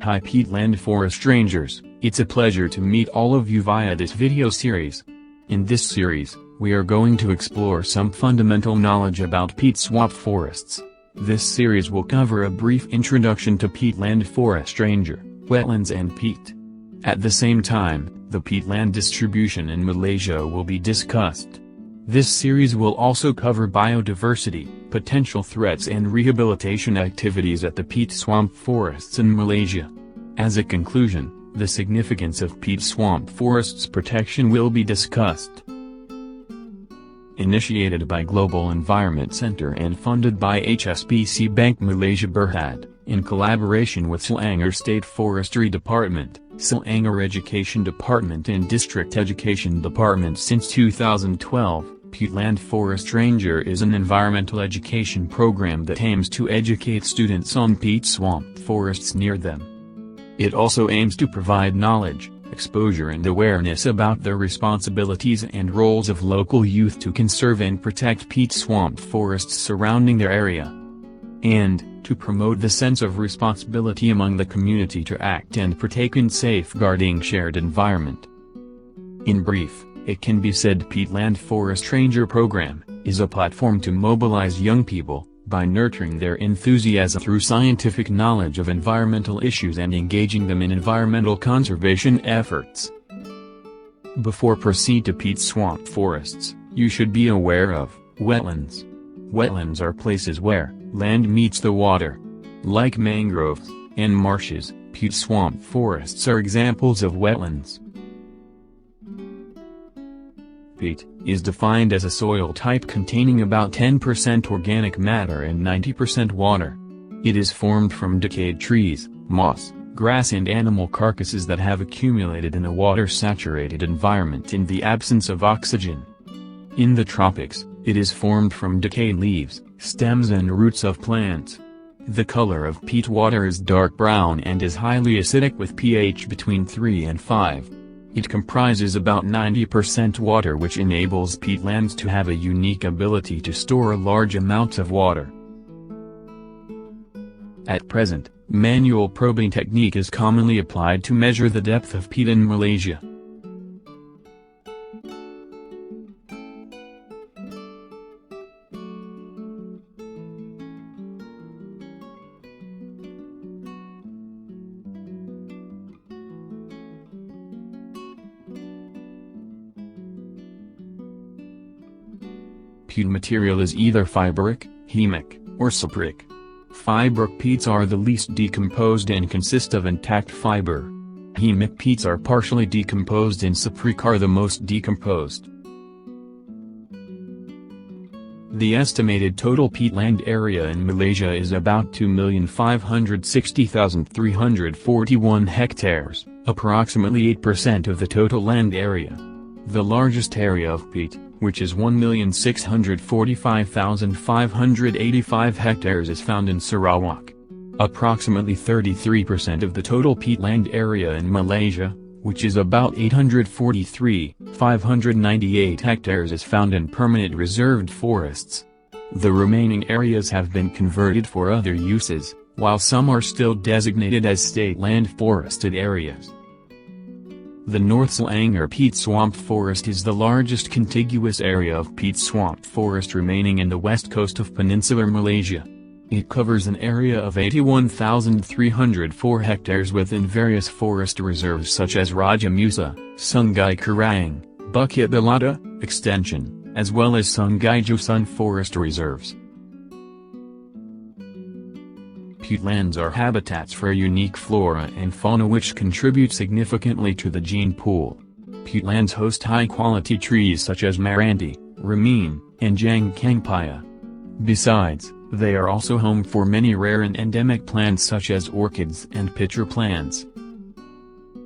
Hi peatland forest rangers, it's a pleasure to meet all of you via this video series. In this series, we are going to explore some fundamental knowledge about peat swamp forests. This series will cover a brief introduction to peatland forest ranger, wetlands and peat. At the same time, the peatland distribution in Malaysia will be discussed. This series will also cover biodiversity, potential threats and rehabilitation activities at the peat swamp forests in Malaysia. As a conclusion, the significance of peat swamp forests protection will be discussed. Initiated by Global Environment Center and funded by HSBC Bank Malaysia Berhad, in collaboration with Selangor State Forestry Department, Selangor Education Department and District Education Department since 2012, Peatland Forest Ranger is an environmental education program that aims to educate students on peat swamp forests near them. It also aims to provide knowledge, exposure and awareness about the responsibilities and roles of local youth to conserve and protect peat swamp forests surrounding their area, and to promote the sense of responsibility among the community to act and partake in safeguarding shared environment. In brief, it can be said Peatland Forest Ranger Program is a platform to mobilize young people, by nurturing their enthusiasm through scientific knowledge of environmental issues and engaging them in environmental conservation efforts. Before proceed to peat swamp forests, you should be aware of wetlands. Wetlands are places where land meets the water. Like mangroves and marshes, peat swamp forests are examples of wetlands. Peat is defined as a soil type containing about 10% organic matter and 90% water. It is formed from decayed trees, moss, grass and animal carcasses that have accumulated in a water-saturated environment in the absence of oxygen. In the tropics, it is formed from decayed leaves, stems and roots of plants. The color of peat water is dark brown and is highly acidic with pH between 3 and 5. It comprises about 90% water, which enables peatlands to have a unique ability to store large amounts of water. At present, manual probing technique is commonly applied to measure the depth of peat in Malaysia. Peat material is either fibric, hemic, or supric. Fibric peats are the least decomposed and consist of intact fiber. Hemic peats are partially decomposed and supric are the most decomposed. The estimated total peatland area in Malaysia is about 2,560,341 hectares, approximately 8% of the total land area. The largest area of peat, which is 1,645,585 hectares, is found in Sarawak. Approximately 33% of the total peatland area in Malaysia, which is about 843,598 hectares, is found in permanent reserved forests. The remaining areas have been converted for other uses, while some are still designated as state land forested areas. The North Selangor peat swamp forest is the largest contiguous area of peat swamp forest remaining in the west coast of peninsular Malaysia. It covers an area of 81,304 hectares within various forest reserves such as Raja Musa, Sungai Kerang, Bukit Balada Extension, as well as Sungai Jusun forest reserves. Peatlands are habitats for unique flora and fauna which contribute significantly to the gene pool. Peatlands host high-quality trees such as Maranti, Rameen, and Jangkangpaya. Besides, they are also home for many rare and endemic plants such as orchids and pitcher plants.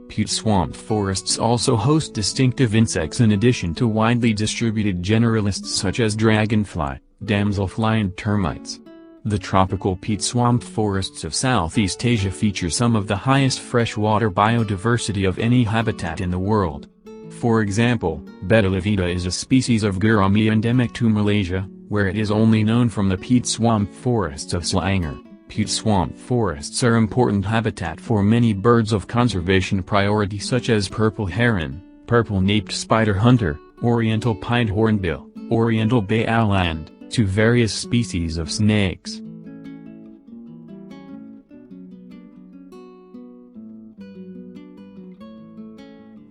Peat swamp forests also host distinctive insects in addition to widely distributed generalists such as dragonfly, damselfly and termites. The tropical peat swamp forests of Southeast Asia feature some of the highest freshwater biodiversity of any habitat in the world. For example, Betta livida is a species of gurami endemic to Malaysia, where it is only known from the peat swamp forests of Selangor. Peat swamp forests are important habitat for many birds of conservation priority such as purple heron, purple-naped spider hunter, oriental pied hornbill, oriental bay owl and, to various species of snakes.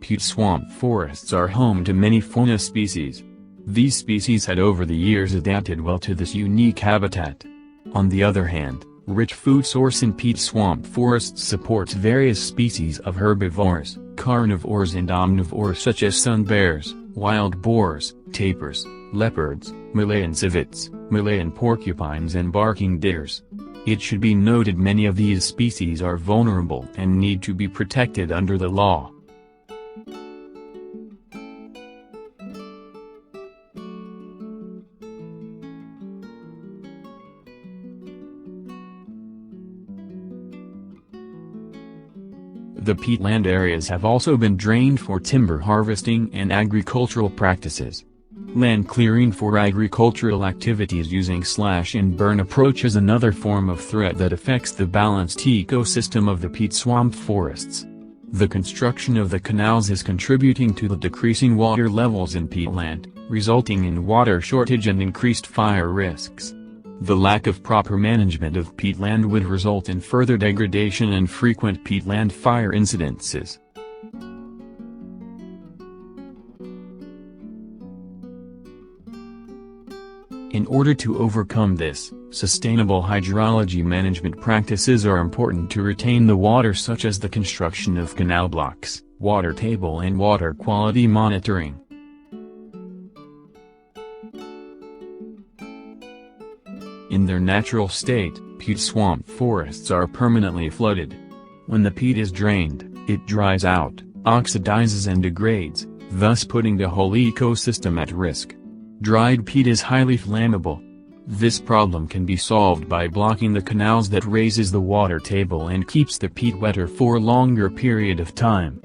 Peat swamp forests are home to many fauna species. These species had over the years adapted well to this unique habitat. On the other hand, rich food source in peat swamp forests supports various species of herbivores, carnivores and omnivores such as sun bears, wild boars, tapirs, leopards, Malayan civets, Malayan porcupines and barking deers. It should be noted many of these species are vulnerable and need to be protected under the law. The peatland areas have also been drained for timber harvesting and agricultural practices. Land clearing for agricultural activities using slash-and-burn approach is another form of threat that affects the balanced ecosystem of the peat swamp forests. The construction of the canals is contributing to the decreasing water levels in peatland, resulting in water shortage and increased fire risks. The lack of proper management of peatland would result in further degradation and frequent peatland fire incidences. In order to overcome this, sustainable hydrology management practices are important to retain the water, such as the construction of canal blocks, water table and water quality monitoring. In their natural state, peat swamp forests are permanently flooded. When the peat is drained, it dries out, oxidizes and degrades, thus putting the whole ecosystem at risk. Dried peat is highly flammable. This problem can be solved by blocking the canals that raises the water table and keeps the peat wetter for a longer period of time.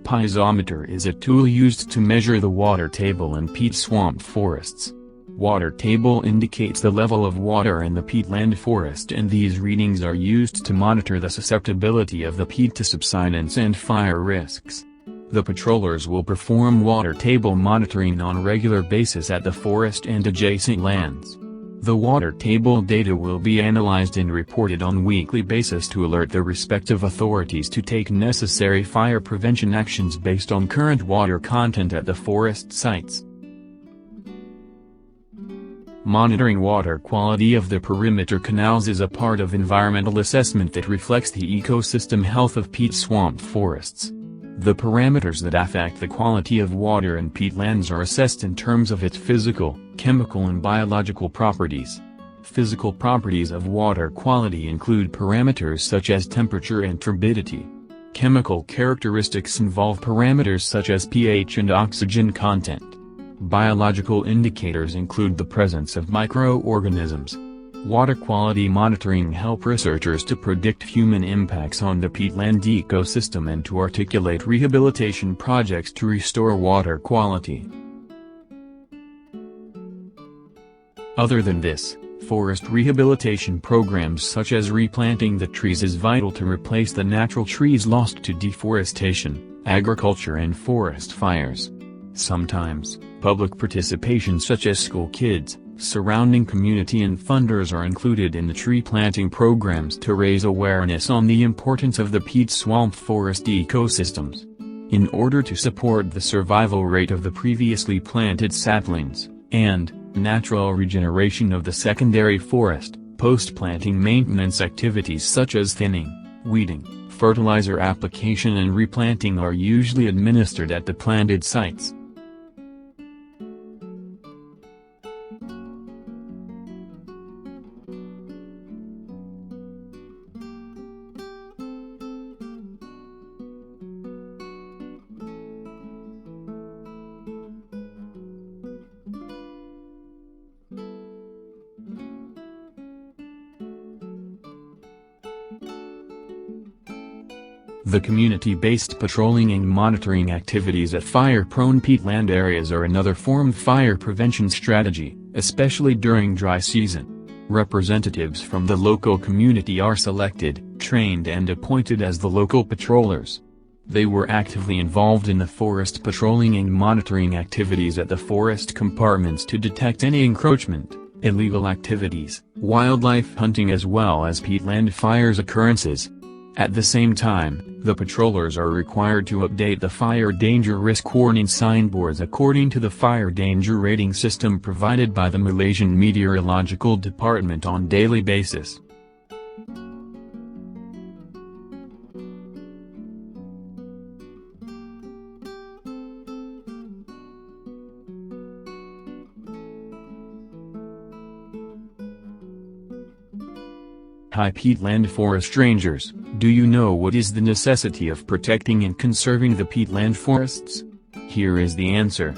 Piezometer is a tool used to measure the water table in peat swamp forests. Water table indicates the level of water in the peatland forest, and these readings are used to monitor the susceptibility of the peat to subsidence and fire risks. The patrollers will perform water table monitoring on a regular basis at the forest and adjacent lands. The water table data will be analyzed and reported on a weekly basis to alert the respective authorities to take necessary fire prevention actions based on current water content at the forest sites. Monitoring water quality of the perimeter canals is a part of environmental assessment that reflects the ecosystem health of peat swamp forests. The parameters that affect the quality of water in peatlands are assessed in terms of its physical, chemical and biological properties. Physical properties of water quality include parameters such as temperature and turbidity. Chemical characteristics involve parameters such as pH and oxygen content. Biological indicators include the presence of microorganisms. Water quality monitoring helps researchers to predict human impacts on the peatland ecosystem and to articulate rehabilitation projects to restore water quality. Other than this, forest rehabilitation programs such as replanting the trees is vital to replace the natural trees lost to deforestation, agriculture and forest fires. Sometimes, public participation such as school kids, surrounding community and funders are included in the tree planting programs to raise awareness on the importance of the peat swamp forest ecosystems. In order to support the survival rate of the previously planted saplings, and natural regeneration of the secondary forest, post-planting maintenance activities such as thinning, weeding, fertilizer application and replanting are usually administered at the planted sites. The community-based patrolling and monitoring activities at fire-prone peatland areas are another form of fire prevention strategy, especially during dry season. Representatives from the local community are selected, trained and appointed as the local patrollers. They were actively involved in the forest patrolling and monitoring activities at the forest compartments to detect any encroachment, illegal activities, wildlife hunting as well as peatland fires occurrences. At the same time, the patrollers are required to update the fire danger risk warning signboards according to the fire danger rating system provided by the Malaysian Meteorological Department on daily basis. Hi peatland forest rangers, do you know what is the necessity of protecting and conserving the peatland forests? Here is the answer.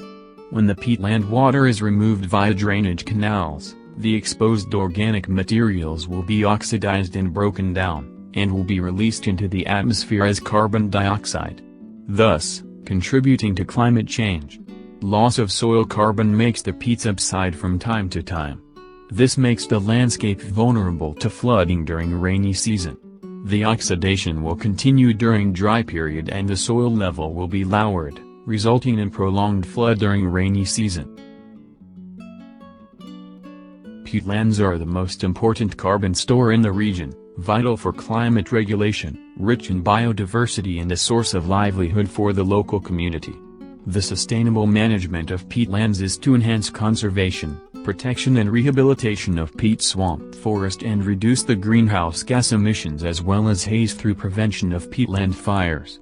When the peatland water is removed via drainage canals, the exposed organic materials will be oxidized and broken down, and will be released into the atmosphere as carbon dioxide, thus contributing to climate change. Loss of soil carbon makes the peat subside from time to time. This makes the landscape vulnerable to flooding during rainy season. The oxidation will continue during dry period and the soil level will be lowered, resulting in prolonged flood during rainy season. Peatlands are the most important carbon store in the region, vital for climate regulation, rich in biodiversity and a source of livelihood for the local community. The sustainable management of peatlands is to enhance conservation, protection and rehabilitation of peat swamp forest and reduce the greenhouse gas emissions as well as haze through prevention of peatland fires.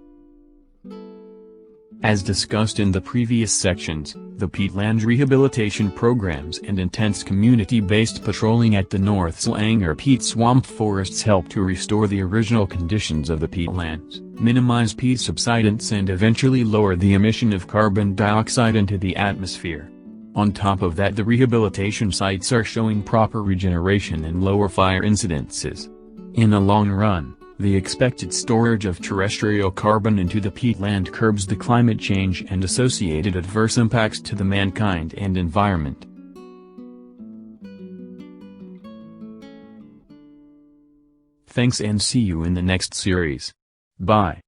As discussed in the previous sections, the peatland rehabilitation programs and intense community-based patrolling at the North Selangor peat swamp forests help to restore the original conditions of the peatlands, minimize peat subsidence and eventually lower the emission of carbon dioxide into the atmosphere. On top of that, the rehabilitation sites are showing proper regeneration and lower fire incidences. In the long run, the expected storage of terrestrial carbon into the peatland curbs the climate change and associated adverse impacts to the mankind and environment. Thanks and see you in the next series. Bye.